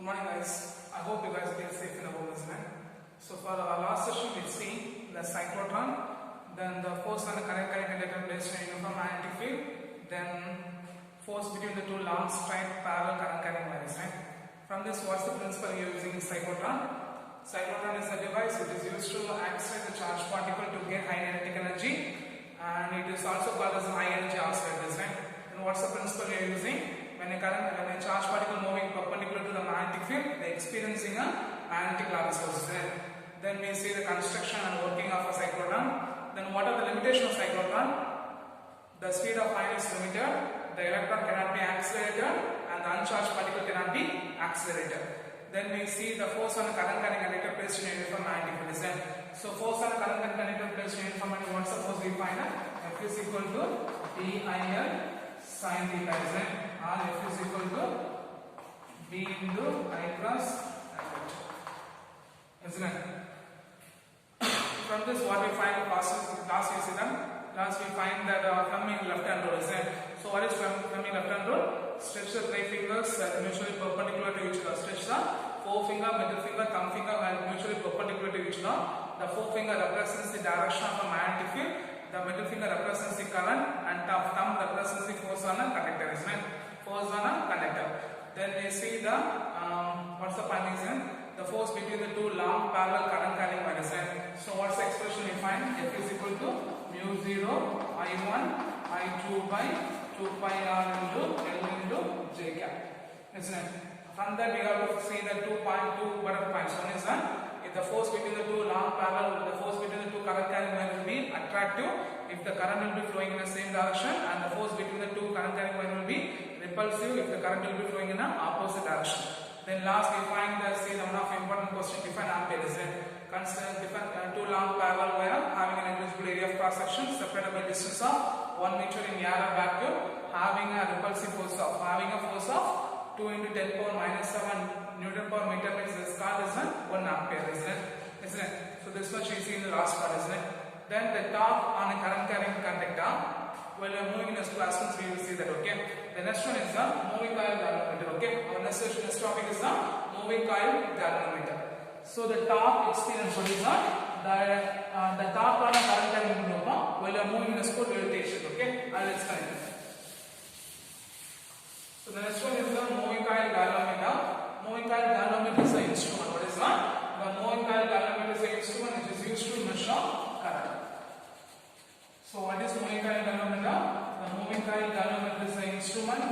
Good morning guys. I hope you guys feel safe in the home listening. So for our last session we see the cyclotron, then the force on the current conductor placed in a uniform magnetic field, then force between the two long straight parallel current carrying wires. Right? From this, what's the principle you're using in cyclotron? Cyclotron is a device which is used to accelerate the charged particle to get high kinetic energy, and it is also called as high energy oscillators. Right? And what's the principle you're using? When a charged particle moving perpendicular to the magnetic field, they are experiencing a magnetic Lorentz force. Then we see the construction and working of a cyclotron. Then what are the limitations of cyclotron? The speed of light is limited, the electron cannot be accelerated, and the uncharged particle cannot be accelerated. Then we see the force on a current carrying conductor placed in a uniform magnetic field. So force on a current carrying conductor placed in a uniform magnetic field, what's the force we find? F is equal to DIL sin theta, or F is equal to B into I cross I, isn't it? From this, what we find last we find that Fermi left hand rule, isn't it? So what is Fermi left hand rule? Stretch the three fingers mutually perpendicular to each other. Stretch the forefinger, middle finger, thumb finger and mutually perpendicular to each other. The forefinger represents the direction of a magnetic field. The middle finger represents the current, and thumb represents the force on a conductor, isn't it? Force on a conductor. Then we see the what's the point is the force between the two long parallel current carrying wires. So what's the expression we find? F is equal to mu 0 I1 I2 by 2 pi r into L into J cap, isn't it? From that we have to see the 2 points. One is that if the force between the two long parallel, the force between the two current carrying wires will be attractive if the current will be flowing in the same direction, and the force between the two current carrying wires will be repulsive if the current will be flowing in the opposite direction. Then last we find the one of important question, define ampere. Is it? Consider two long parallel wire having an negligible area of cross section separated by distance of 1 meter in Yarrow vacuum, having a repulsive force of 2 into 10 power minus 7 Newton per meter, means this called as 1 ampere, isn't it? So this much we see in the last part, isn't it? Then the torque on a current carrying conductor, while we are moving in a class, we will see that. Okay. The next one is the moving coil galvanometer. Okay. Our next topic is the moving coil galvanometer. So the torque experience, what is that? The torque on a current carrying conductor, while we are moving in a spool, we will take it. Okay. I will explain it. So the next one is the moving coil galvanometer. Moving coil galvanometer is the instrument. What is that? The moving coil galvanometer is the instrument which is used to measure current. So what is moving coil galvanometer? The moving coil galvanometer is the instrument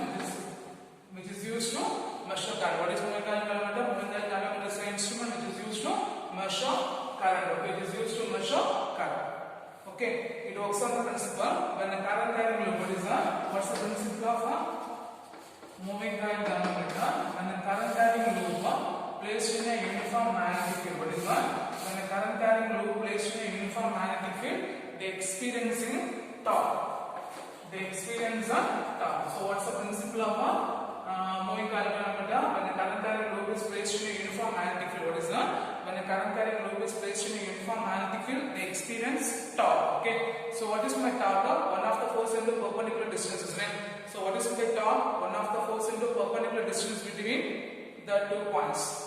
which is used to measure current. What is moving coil galvanometer? Moving coil galvanometer is the instrument which is used to measure current. Okay, it is used to measure current. Okay, it works on the principle when the current carrying loop. What's the principle of moving coil galvanometer? When the current carrying loop placed in a uniform magnetic field. What is that? When the current carrying loop placed in a uniform magnetic field, they experiencing torque. They experience a torque. So what's the principle of moving coil galvanometer? When the current carrying loop is placed in a uniform magnetic field. What is that? When the current carrying loop is placed in a uniform magnetic field, they experience torque. Okay. So what is my torque? One of the force into perpendicular distances. Right? So what is the torque? One of the force into perpendicular distance between the 2 points.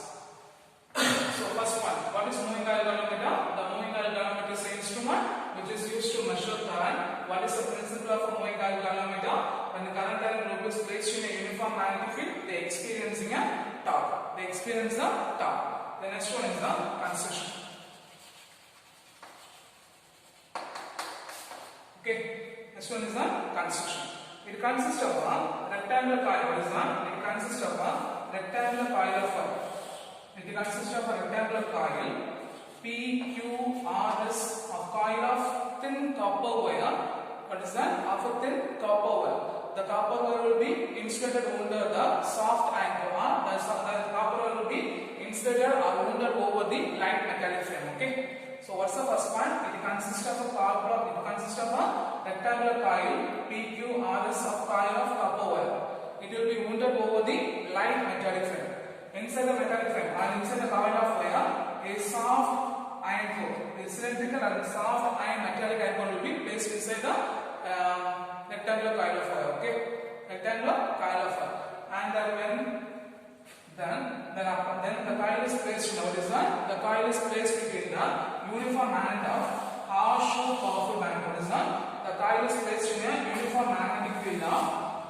So first one, what is moving coil galvanometer? The moving coil galvanometer is an instrument which is used to measure current. What is the principle of a moving coil galvanometer? When the current carrying loop is placed in a uniform magnetic field, they are experiencing a torque. They experience a torque. The next one is the construction. Okay, next one is the construction. It consists of a rectangular coil. What is that? It consists of a rectangular coil of wire. It consists of a rectangular coil PQRS of coil of thin copper wire. What is that? Of a thin copper wire. The copper wire will be insulated under the soft anchor, or the copper wire will be insulated or wounded over the light metallic frame. Okay. So what's the first point? It consists of a power block. It consists of a rectangular coil PQRS of coil of copper wire. It will be wounded over the light metallic frame. Inside the metallic frame or inside the coil of wire, a soft iron core, a cylindrical and soft iron metallic iron core will be placed inside the rectangular coil of wire. Okay, rectangular coil of wire. And then what is that? The coil is placed between the uniform magnet of horseshoe powerful magnet. What is that? The coil is placed in a uniform magnetic field of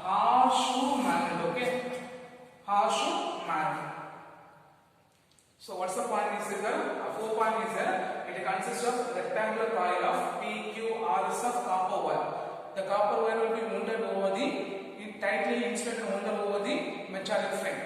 horseshoe magnet. Okay, horseshoe magnet. So what's the point is here? 4 point is here. It consists of rectangular coil of PQRS of copper wire. The copper wire will be mounted over the tightly insulated mounted over the metallic frame.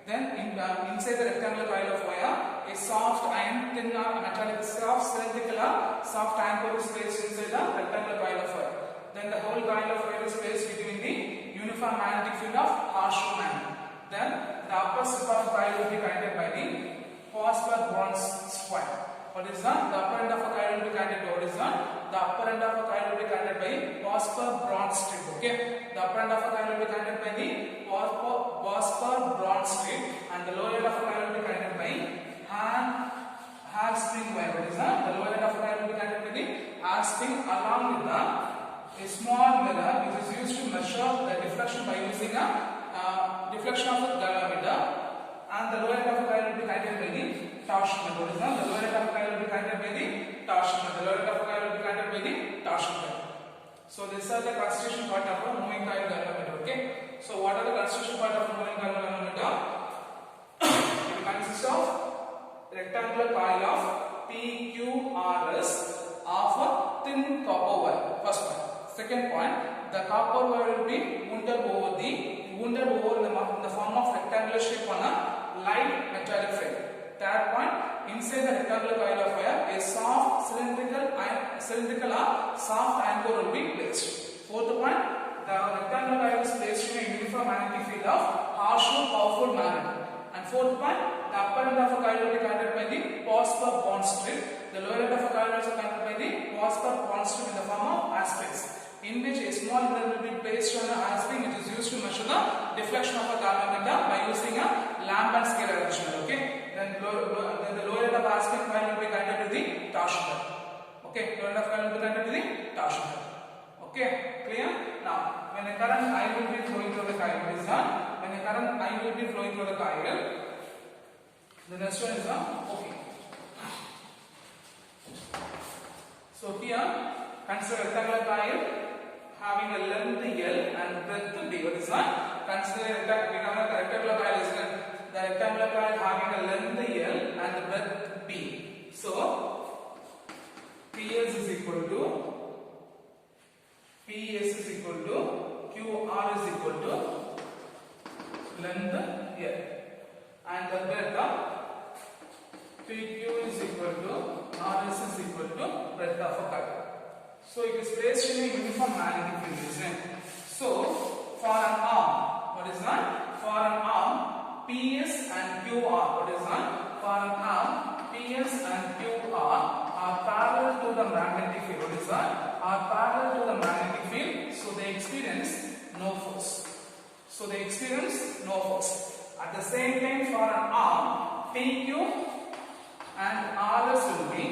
Then inside the rectangular coil of wire, a soft iron thin metallic soft cylindrical soft iron core is placed inside the rectangular coil of wire. Then the whole coil of wire is placed between the uniform magnetic field of horseshoe magnet. Then the upper strip of coil will be connected by the phosphor bronze square. What is that? The upper end of a coil will be connected to what is that? The upper end of a coil will be connected by phosphor bronze strip. Okay. The upper end of a coil will be connected by the phosphor bronze strip, and the lower end of a coil will be connected by hair spring wire. What is that? The lower end of a coil will be connected by the hair spring along with a small mirror which is used to measure the deflection by using a deflection of the galvanometer, and the lower end of a coil will be connected by the torsion method. What is that? The lower end of a coil will be connected by the torsion method. The lower end of a coil will be connected by the torsion method. So these are the constitution part of a moving coil galvanometer. Okay. So what are the constitution part of a moving coil galvanometer? It consists of rectangular coil of PQRS of a thin copper wire. First point. Second point, the copper wire will be wounded over in the form of rectangular shape on a light metallic frame. Third point, inside the rectangular coil of wire, a soft cylindrical soft iron core will be placed. Fourth point, the rectangular coil is placed in a uniform magnetic field of horseshoe powerful magnet. And fourth point, the upper end of a coil will be connected by the phosphor bond strip. The lower end of a coil is connected by the phosphor bond strip in the form of aspects, in which a small mirror will be placed on an iron spring which is used to measure the deflection of a galvanometer by using a lamp and scale arrangement. Okay. Then the lower end of the iron spring coil will be connected to the torsion coil. Okay. Lower end of coil will be connected to the torsion coil. Okay. Clear? Now, when a current I will be flowing through the coil, what is that? When a current I will be flowing through the coil, the next one is okay. So here, consider rectangular coil having a length L and breadth B. What is that? Consider rectangular coil is the rectangular coil having a length L and the breadth B. So PS is equal to QR is equal to length L, and the breadth of PQ is equal to RS is equal to breadth of a coil. So it is placed in a uniform magnetic field, isn't it? So for an arm, what is that? For an arm, PS and QR. What is that? For an arm, PS and QR are parallel to the magnetic field. What is that? Are parallel to the magnetic field. So they experience no force. At the same time, for an arm, PQ and RS will be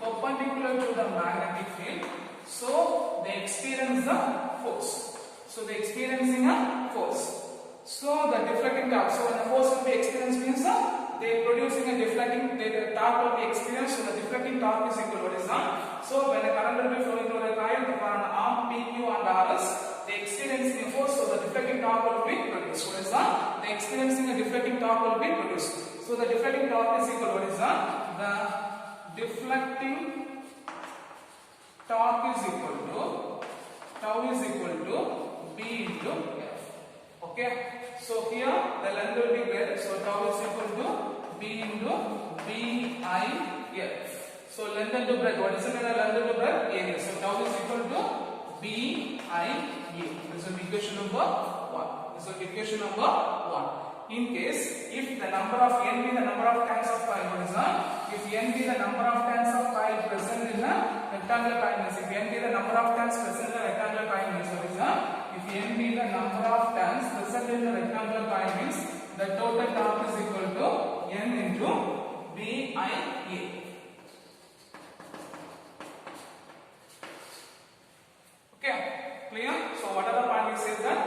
perpendicular to the magnetic field. So they experience the force. So they experiencing a force. So the deflecting torque. So when the force will be experienced means they producing a deflecting. The torque will be experienced. So the deflecting torque is equal. What is that? So when a current will be flowing through the coil, for an arm PQ and RS, they experiencing a force. So the deflecting torque will be produced. What is that? They experiencing a deflecting torque will be produced. So the deflecting torque is equal. What is that? The deflecting torque is equal to tau is equal to B into F. Okay. So here the length will be greater. So tau is equal to B into BIF. So length into breadth. What is the length into breadth? Area. So tau is equal to BIA. This is equation number 1. In case if the number of n be the number of turns of coil, what is that? If n be the number of turns of coil present in a rectangular coil means, if n be the number of turns present in a rectangular coil means, what is that? If n be the number of turns present in a rectangular coil means, the total torque is equal to n into BIA. Okay, clear? So what are the point we say that?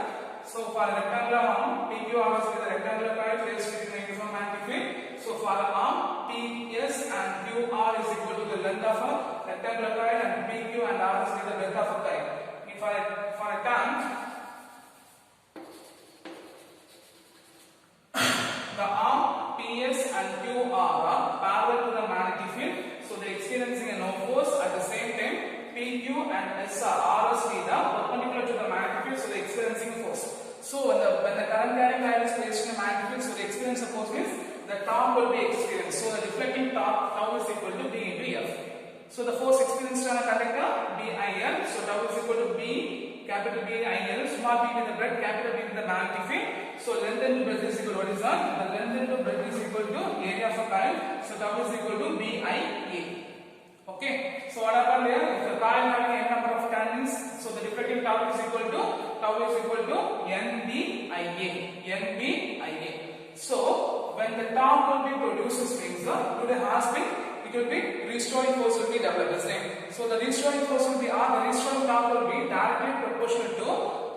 So for a rectangular arm, PQ arm is the rectangular coil placed within a uniform magnetic field. So for an arm, PS and QR is equal to the length of a rectangular coil, and PQ and RS is the breadth of a coil. If I count the arm PS and QR are parallel to the magnetic field, so they are experiencing a no force. At the same time, PQ and SR RS are perpendicular to the magnetic field, so they are experiencing a force. So when the current carrying coil is placed in the magnetic field, so the experience of force means the torque will be experienced. So the deflecting torque tau is equal to B into F. So the force experienced on a conductor BIL, so tau is equal to B, capital BIL, small b with the breadth, capital B with the magnetic field. So length into breadth is equal to what is that? The length into breadth is equal to area of a coil. So tau is equal to BIA. Okay. So what happened there? If the coil having n number of tangents, so the deflecting torque is equal to NBIA. So when the torque will be produced, means due to Hasping, it will be restoring force will be developed. So the restoring force will be R. The restoring torque will be directly proportional to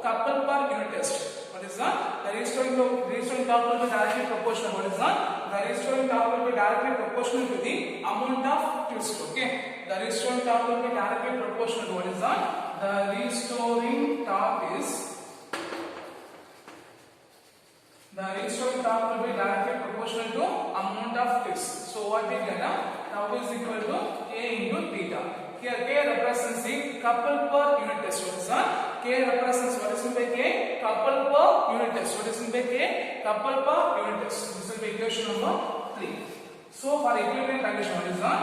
couple per unit test. What is that? The restoring torque will be directly proportional. What is that? The restoring torque will be directly proportional to the amount of twist. Okay. The restoring torque will be directly proportional to what is that? The restoring torque will be directly proportional to amount of twist. So what we get now? Tau is equal to K into theta. Here K represents the couple per unit test. What is that? K represents what is meant by K? Couple per unit test. What is meant by K? Couple per unit test. This will be equation number 3. So for equilibrium condition, what is that?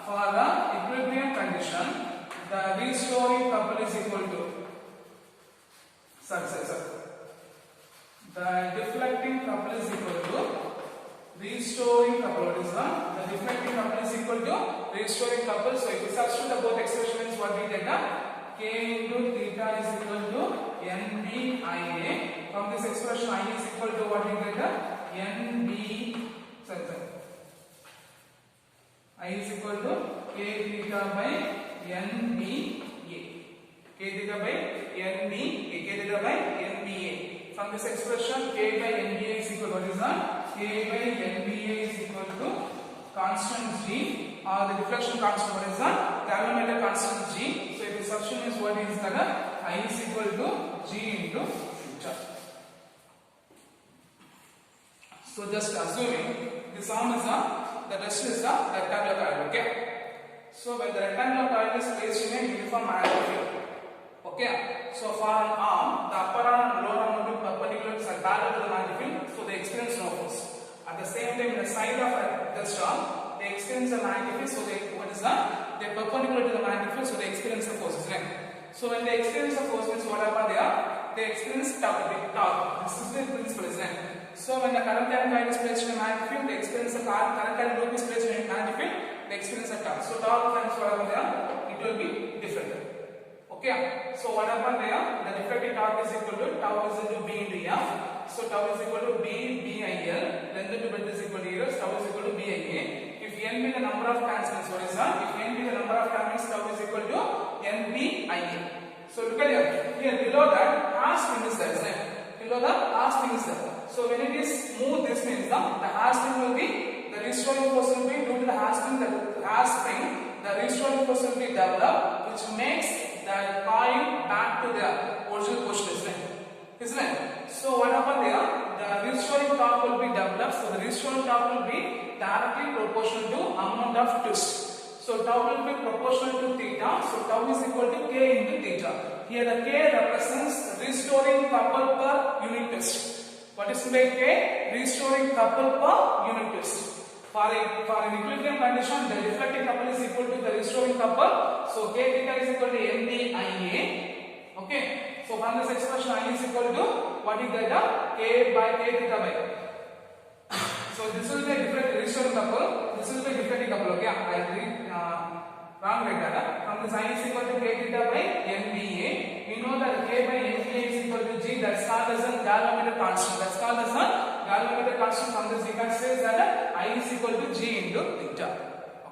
For the equilibrium condition, the restoring couple is equal to the deflecting couple is equal to restoring couple. What is that? The deflecting couple is equal to restoring couple. So if we substitute the both expressions, what we get? K into theta is equal to NBIA. From this expression, I is equal to what we get? I is equal to K theta by NBA. K theta by NBA. From this expression, K by NBA is equal to what is that? K by NBA is equal to constant G, or the deflection constant. What is that? Galvanometer constant G. So if the substitution is what is that? I is equal to G into theta. So just assuming this arm is the rest is the rectangular coil. Okay. So when the rectangular coil is placed in a uniform magnetic field. Okay. So for an arm, the upper arm and lower arm will be perpendicular to the magnetic field, so they experience no force. At the same time, the side of this arm, they experience the magnetic field, so they what is that? They are perpendicular to the magnetic field, so they experience the force, isn't it? So when they experience the force, means what happens there? They experience torque. This is the principle, isn't it? So when the current carrying coil is placed in a magnetic field, they experience the current carrying loop is placed in a magnetic field, they experience a torque. So torque times what happens there? It will be different. Okay. So what happened there? The deflecting torque is equal to tau is into B into F. So tau is equal to BIL. Length into breadth is equal to ES. Tau is equal to BIA. If n be the number of tangents, what is that? If n be the number of tangents, tau is equal to NBIA. So look at here below that Hasping is there, isn't it? Below the Hasping is there. So when it is moved, this means the Hasping will be, the restoring force will be due to the Hasping, the restoring force will be developed, which makes the coil back to the original position, isn't it? So what happened there? The restoring torque will be developed. So the restoring torque will be directly proportional to amount of twist. So tau will be proportional to theta. So tau is equal to K into theta. Here the K represents restoring couple per unit twist. What is meant by K? Restoring couple per unit twist. For an equilibrium condition, the deflecting couple is equal to the restoring couple. So K theta is equal to NBIA. Okay. So from this expression, I is equal to what is that? K by K theta by. So this will be a restoring couple. This will be a deflecting couple. Okay. I read wrong like that. From this, I is equal to K theta by NBA. We know that K by NBA is equal to G. That's called as a galvanometer constant. Galvanometer constant. From this, you can say that I is equal to G into theta.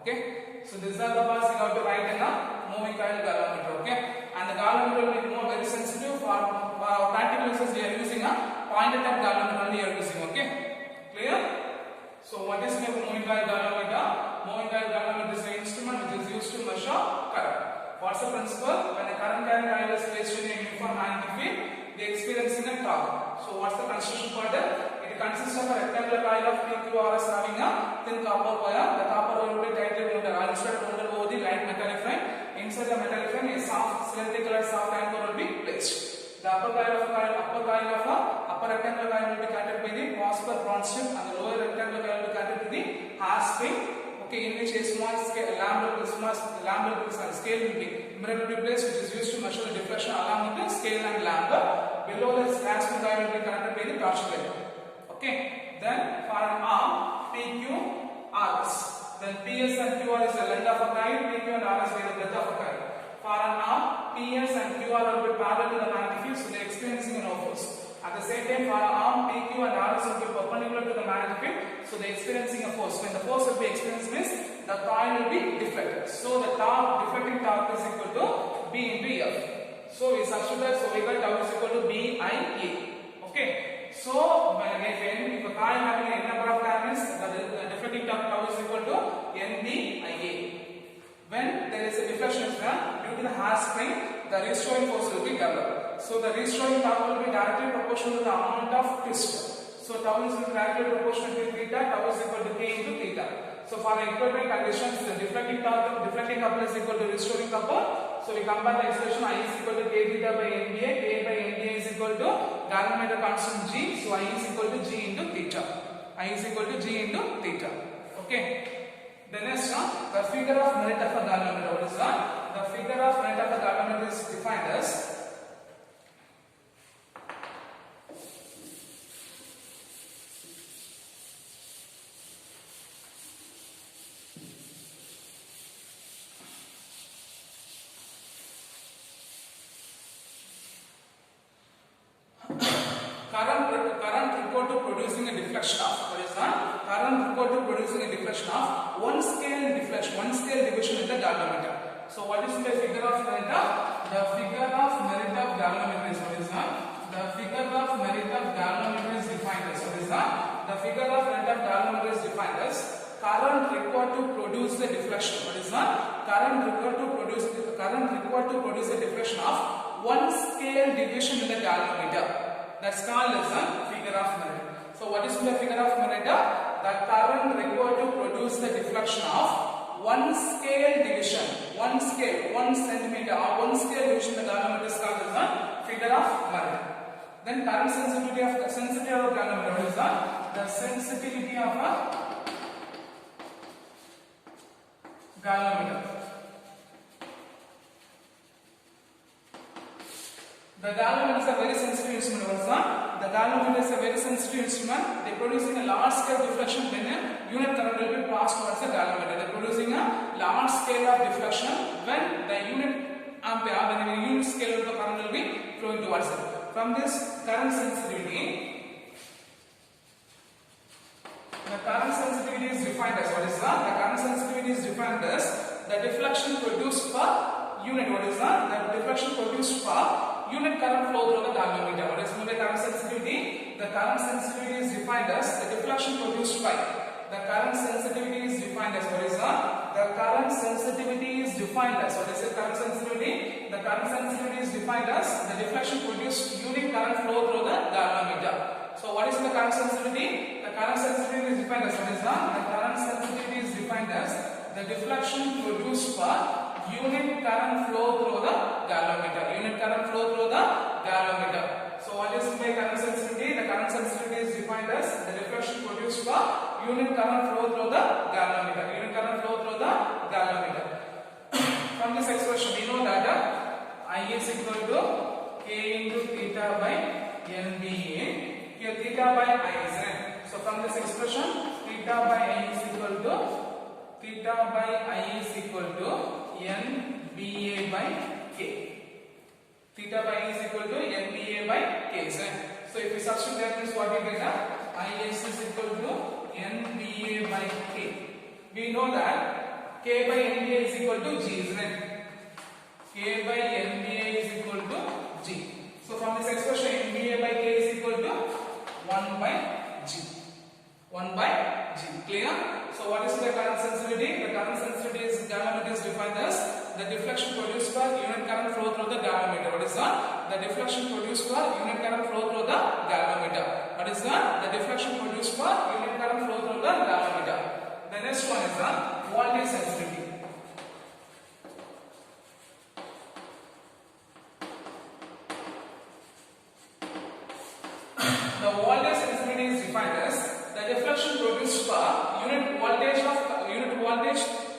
Okay. So these are the parts you have to write in a moving coil galvanometer. Okay. And the galvanometer will be more very sensitive for practical uses. We are using a pointed type galvanometer. We are using. Okay. Clear? So what is the moving coil galvanometer? what's the principle? When a current carrying coil is placed in a uniform magnetic field, they experiencing a torque. So what's the construction for that? It consists of a rectangular coil of PQRS having a thin copper wire. The copper wire will be tightly wounded or instead wounded over the light metallic frame. Inside the metallic frame, a soft cylindrical soft anchor will be placed. The upper rectangular coil will be connected by the phosphor bronze strip, and the lower rectangular coil will be connected to the hair spring. Okay, in which a small scale scale will be mirror will be placed, which is used to measure the deflection along with the scale and lamp. Below the hair spring coil will be connected by the torch-light. Okay, then for an arm PQRS, then PS and QR is the length of a coil, PQ and RS is the breadth of a coil. For an arm, PS and QR will be parallel to the magnetic field, so they are experiencing no force. At the same time, for an arm, PQ and RS will be perpendicular to the magnetic field, so they are experiencing a force. When the force will be experienced means the coil will be deflected. So the deflecting torque is equal to B into F. So we substitute, so we got tau is equal to BIA. Okay. So when if a coil having a number of turns, the deflecting torque tau is equal to NBIA. When there is a deflection due to the hair spring, the restoring force will be developed. So the restoring torque will be directly proportional to the amount of twist. So tau is directly proportional to theta, tau is equal to K into theta. So for the equivalent conditions, the deflecting couple is equal to restoring couple. So we compare the expression I is equal to K theta by NBA, K by NBA is equal to galvanometer constant G, so I is equal to G into theta. I is equal to G into theta. Okay. The next one, the figure of merit of a galvanometer. What is that? The figure of merit of a galvanometer is defined as current equal to producing a deflection of, what is that? Current equal to producing a deflection of one scale division in the galvanometer. So what is the figure of merit? The figure of merit of galvanometer is what is that? The figure of merit of galvanometer is defined as what is that? The figure of merit of galvanometer is defined as current required to produce the deflection. What is that? Current required to produce a deflection of one scale division in the galvanometer. That's called as a figure of merit. So what is the figure of merit? The current required to produce the deflection of one scale division, 1 centimeter or 1 scale division in the galvanometer is called as a figure of merit. Then current sensitivity of galvanometer. What is that? The sensitivity of a galvanometer. The galvanometer is a very sensitive instrument. The galvanometer is a very sensitive instrument. They are producing a large scale deflection when a unit current will be passed towards the galvanometer. They are producing a large scale of deflection when the unit ampere, when the unit scale of the current will be flowing towards it. From this current sensitivity, the current sensitivity is defined as what is that? The current sensitivity is defined as the deflection produced per unit. What is that? The deflection produced per unit current flow through the galvanometer. What is meant by current sensitivity? The current sensitivity is defined as the deflection produced by. The current sensitivity is defined as what is that? The current sensitivity is defined as what is the current sensitivity? The current sensitivity is defined as the deflection produced unit current flow through the galvanometer. So what is the current sensitivity? The current sensitivity is defined as what is that? The current sensitivity is defined as the deflection produced per unit current flow through the galvanometer. Unit current flow through the galvanometer. So what is my current sensitivity? The current sensitivity is defined as the deflection produced per unit current flow through the galvanometer. Unit current flow through the galvanometer. From this expression we know that I is equal to K into theta by NBA. Here theta by I is n. So from this expression theta by I is equal to NBA by K. Theta by I is equal to NBA by K. So if we substitute that means what we get? IS is equal to NBA by K. We know that K by NBA is equal to G, isn't it? K by NBA is equal to G. So from this expression NBA by K is equal to 1 by G. 1 by G. Clear? So what is the current sensitivity? The current sensitivity is galvanometer is defined as the deflection produced produced per unit current flow through the galvanometer. What is the deflection produced per unit current flow through the galvanometer? What is the deflection produced per unit current flow through the galvanometer? The next one is the voltage sensitivity. The voltage sensitivity is defined as the deflection produced per unit voltage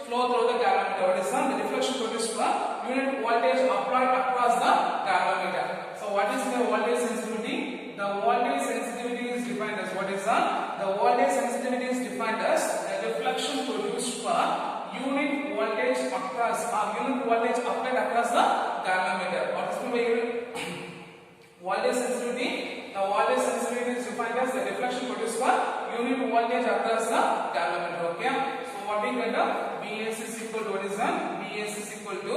flow through the galvanometer. What is the deflection produced per unit voltage applied across the galvanometer? So what is the voltage sensitivity? The voltage sensitivity is defined as what is the voltage sensitivity is defined as the deflection produced per unit voltage across unit voltage applied across the galvanometer. What is the unit voltage sensitivity? The voltage sensitivity is defined as the deflection produced per unit voltage across the galvanometer. Okay. So what we get Vs is equal to what is that? Vs is equal to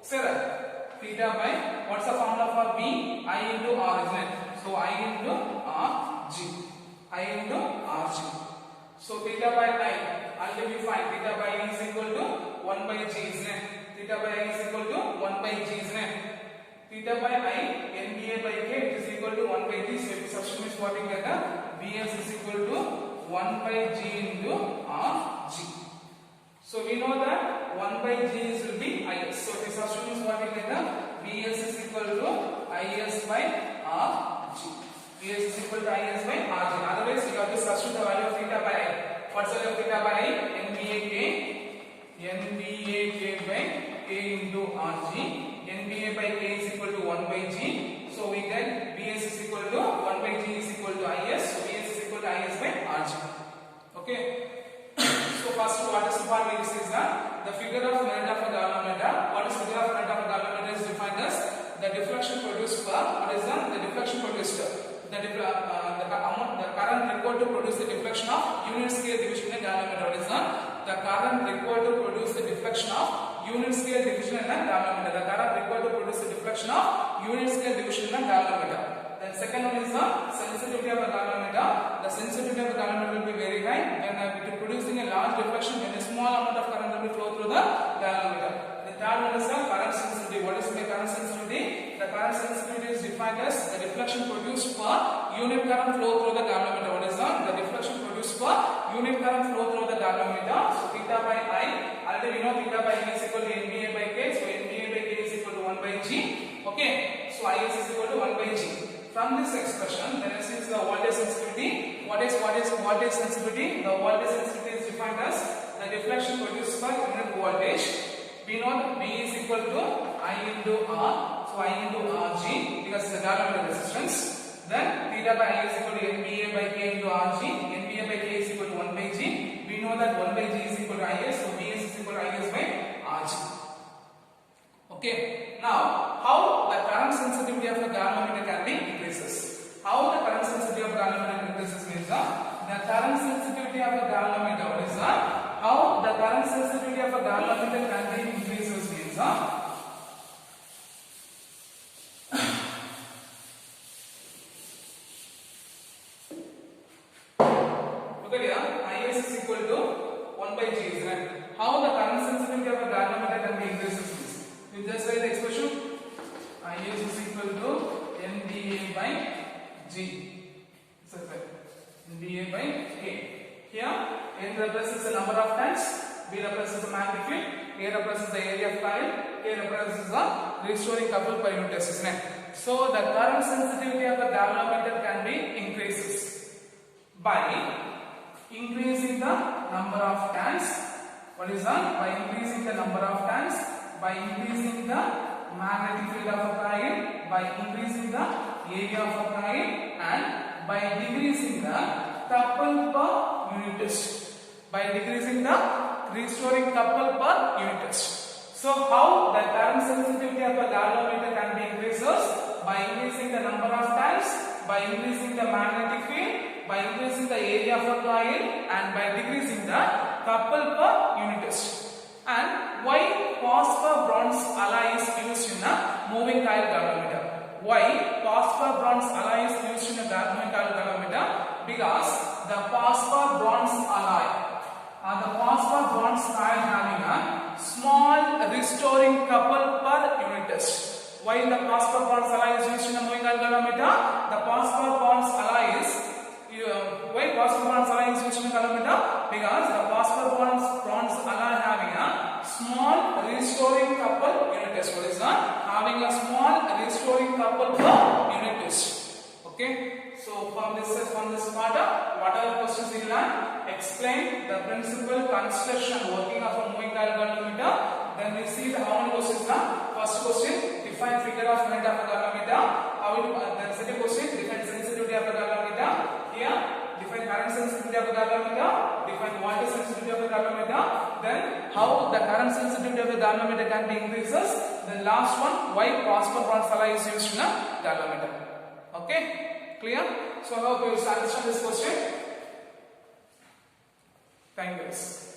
theta by what's the formula for V? I into R, isn't it? So I into Rg. I into Rg. So theta by I. Already we find theta by I is equal to 1 by G, isn't it? Theta by I is equal to 1 by G, isn't it? Theta by I NBA by K is equal to 1 by G. So if substitute what we get Vs is equal to 1 by G into Rg. So we know that 1 by G will be Is. So if substitute what we get Vs is equal to Is by Rg. Vs is equal to Is by Rg. Otherwise you have to substitute the value of theta by I. What's the value of theta by I? NBA K by K into Rg. NBA by K is equal to 1 by G. So we get Vs is equal to 1 by G is equal to Is. So Vs is equal to Is by Rg. Okay. So first what is defined is the figure of merit of a galvanometer. What is figure of merit of a galvanometer is defined as the deflection produced per what is the deflection produced the current required to produce the deflection of unit scale division in a galvanometer. What is the current required to produce the deflection of unit scale division in a galvanometer. The current required to produce the deflection of unit scale division in a galvanometer. Then second one is the sensitivity of a galvanometer. The sensitivity of a galvanometer will be very high when it is producing a large deflection when a small amount of current will flow through the galvanometer. The third one is the current sensitivity. What is the current sensitivity? The current sensitivity is defined as the deflection produced per unit current flow through the galvanometer. What is the deflection produced per unit current flow through the galvanometer? So theta by I. Already we know theta by I is equal to NBA by K. So NBA by K is equal to 1 by G. Okay. So Is is equal to 1 by G. From this expression, the next is the voltage sensitivity. What is voltage sensitivity? The voltage sensitivity is defined as the deflection produced per unit voltage. We know that V is equal to I into R. So I into Rg because it's the galvanometer resistance. Then theta by I is equal to NBA by K into Rg. NBA by K is equal to 1 by G. We know that 1 by G is equal to Is. So Vs is equal to Is by Rg. Okay. Now, how the current sensitivity of a galvanometer can be increases? How the current sensitivity of galvanometer increases means the current sensitivity of a galvanometer. What is that? How the current sensitivity of a galvanometer can be increases means look at here, Is is equal to 1 by G, isn't it? How the current sensitivity of a galvanometer can be increases means you just write the expression Is is equal to NBA by G. NBA by K. Here N represents the number of times, B represents the magnetic field, A represents the area of coil, K represents the restoring couple per unit, isn't it? So the current sensitivity of a galvanometer can be increases by increasing the number of times. What is that? By increasing the number of times, by increasing the magnetic field of a coil, by increasing the area of a coil, and by decreasing the couple per unit test. By decreasing the restoring couple per unit test. So how the current sensitivity of a galvanometer can be increases? By increasing the number of times, by increasing the magnetic field, by increasing the area of a coil, and by decreasing the couple per unit test. And why phosphor bronze alloy is used in a moving coil galvanometer? Why phosphor bronze alloy is used in a moving coil galvanometer? Because the phosphor bronze alloy, the phosphor bronze coil having a small restoring couple per unit test. While the phosphor bonds alloy is used in the moving ion galvanometer, the phosphor bonds alloy is why phosphor bonds alloy is used in the galvanometer? Because the phosphor bonds alloy having a small restoring couple unit test. What is that? Having a small restoring couple per unit test. Okay. So from this part, what are the questions we learn? Explain the principal construction working of a moving dial galvanometer. Then we see how many questions are. First question, define figure of merit of a galvanometer. The second question, define sensitivity of a galvanometer. Here, define current sensitivity of a galvanometer. Define voltage sensitivity of a galvanometer. Then how the current sensitivity of a galvanometer can be increases. Then last one, why phosphor bonds alloy is used in a galvanometer. Okay. Clear? So I hope you understand this question. Thank you guys.